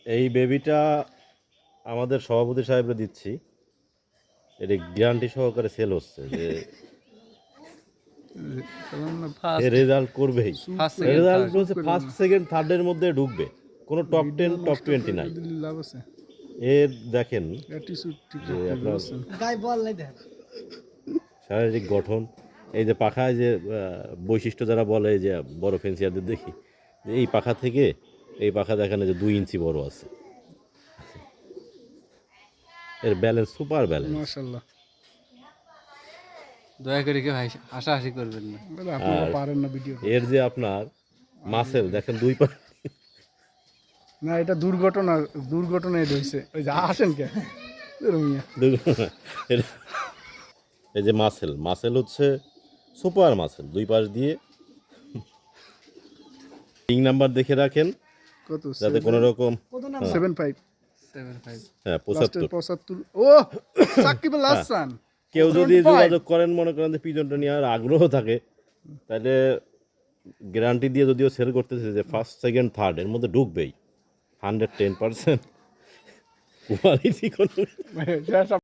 এই বেবিটা আমাদের সভাপতি সাহেবরা দিচ্ছি, এটা গ্যারান্টি সহকারে সেল হচ্ছে যে রেজাল্ট করবেই। রেজাল্ট বলছে ফার্স্ট সেকেন্ড থার্ডের মধ্যে ঢুকবে, কোনো টপ 10 টপ 20 নাই। এর দেখেন যে আপনার শারীরিক গঠন, এই যে পাখায় যে বৈশিষ্ট্য যারা বলে যে বড় ফেন্সিয়ারদের দেখি যে এই পাখা থেকে এই পাখা দেখেন যে 2 ইঞ্চি বড় আছে। এর ব্যালেন্স সুপার ব্যালেন্স মাশাআল্লাহ। দয়া করে কেউ হাসাহাসি করবেন না। আপনারা পারেন না ভিডিও। এর যে আপনার মাসেল দেখেন দুই পা, না এটা দুর্ঘটনায় হইছে। ওই যে আসেন কে এই যে মাসেল হচ্ছে সুপার মাসেল, দুই পাশ দিয়ে রিং নাম্বার দেখে রাখেন কত যাতে কোনো রকম 75 হ্যাঁ লাস্টের 75 75 ও সাকিবুল হাসান। কেউ যদি যোগাযোগ করেন মনে করেন যে পিজনটা নিয়ে আর আগ্রহ থাকে, তাহলে গ্যারান্টি দিয়ে যদিও সেল করতেছে যে ফার্স্ট সেকেন্ড থার্ড এর মধ্যে ঢুকবেই 110%। কোয়ালিটি কোনো